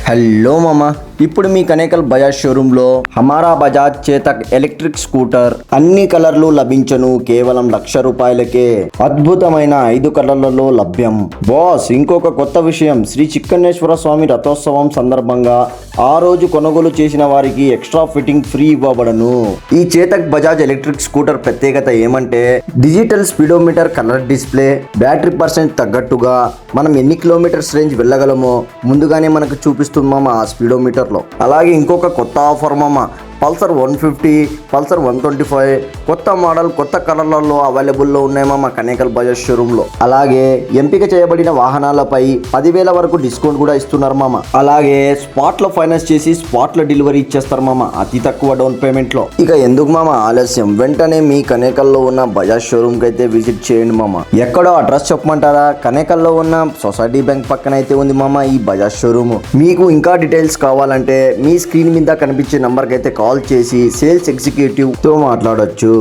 Hello మామ, ఇప్పుడు మీ కనేకల్ బజాజ్ షోరూంలో హమారా బజాజ్ చేతక్ ఎలక్ట్రిక్ స్కూటర్ అన్ని కలర్లు లభించను. కేవలం ₹1,00,000కే అద్భుతమైన 5 కలర్లలో లభ్యం. బాస్, ఇంకొక కొత్త విషయం, శ్రీ చిక్కన్నేశ్వర స్వామి రథోత్సవం సందర్భంగా ఆ రోజు కొనుగోలు చేసిన వారికి ఎక్స్ట్రా ఫిట్టింగ్ ఫ్రీ ఇవ్వబడను. ఈ చేతక్ బజాజ్ ఎలక్ట్రిక్ స్కూటర్ ప్రత్యేకత ఏమంటే digital speedometer, colour display, battery percent తగ్గట్టుగా మనం ఎన్ని కిలోమీటర్స్ రేంజ్ వెళ్ళగలమో ముందుగానే మనకు చూపిస్తుంది మామ ఆ స్పీడోమీటర్ లో. అలాగే ఇంకొక కొత్త ఆఫర్ మామ, పల్సర్ 150, పల్సర్ 125 కొత్త మోడల్ కొత్త కలర్లలో అవైలబుల్లో ఉన్నాయి మామ కనేకల్ బజాజ్ షోరూంలో. అలాగే ఎంపిక చేయబడిన వాహనాలపై 10,000 వరకు డిస్కౌంట్ కూడా ఇస్తున్నారు మామ. అలాగే స్పాట్ లో ఫైనాన్స్ చేసి స్పాట్ లో డెలివరీ ఇచ్చేస్తారు మామ అతి తక్కువ డౌన్ పేమెంట్ లో. ఇక ఎందుకు మామ ఆలస్యం, వెంటనే మీ కనేకల్లో ఉన్న బజాజ్ షోరూమ్ కి అయితే విజిట్ చేయండి మామ. ఎక్కడో అడ్రస్ చెప్పమంటారా? కనేకల్లో ఉన్న సొసైటీ బ్యాంక్ పక్కన అయితే ఉంది మామ ఈ బజాజ్ షోరూమ్. మీకు ఇంకా డీటెయిల్స్ కావాలంటే మీ స్క్రీన్ మీద కనిపించే నంబర్ కి అయితే కాల్ చేసి సేల్స్ ఎగ్జిక్యూటివ్ తో మాట్లాడొచ్చు.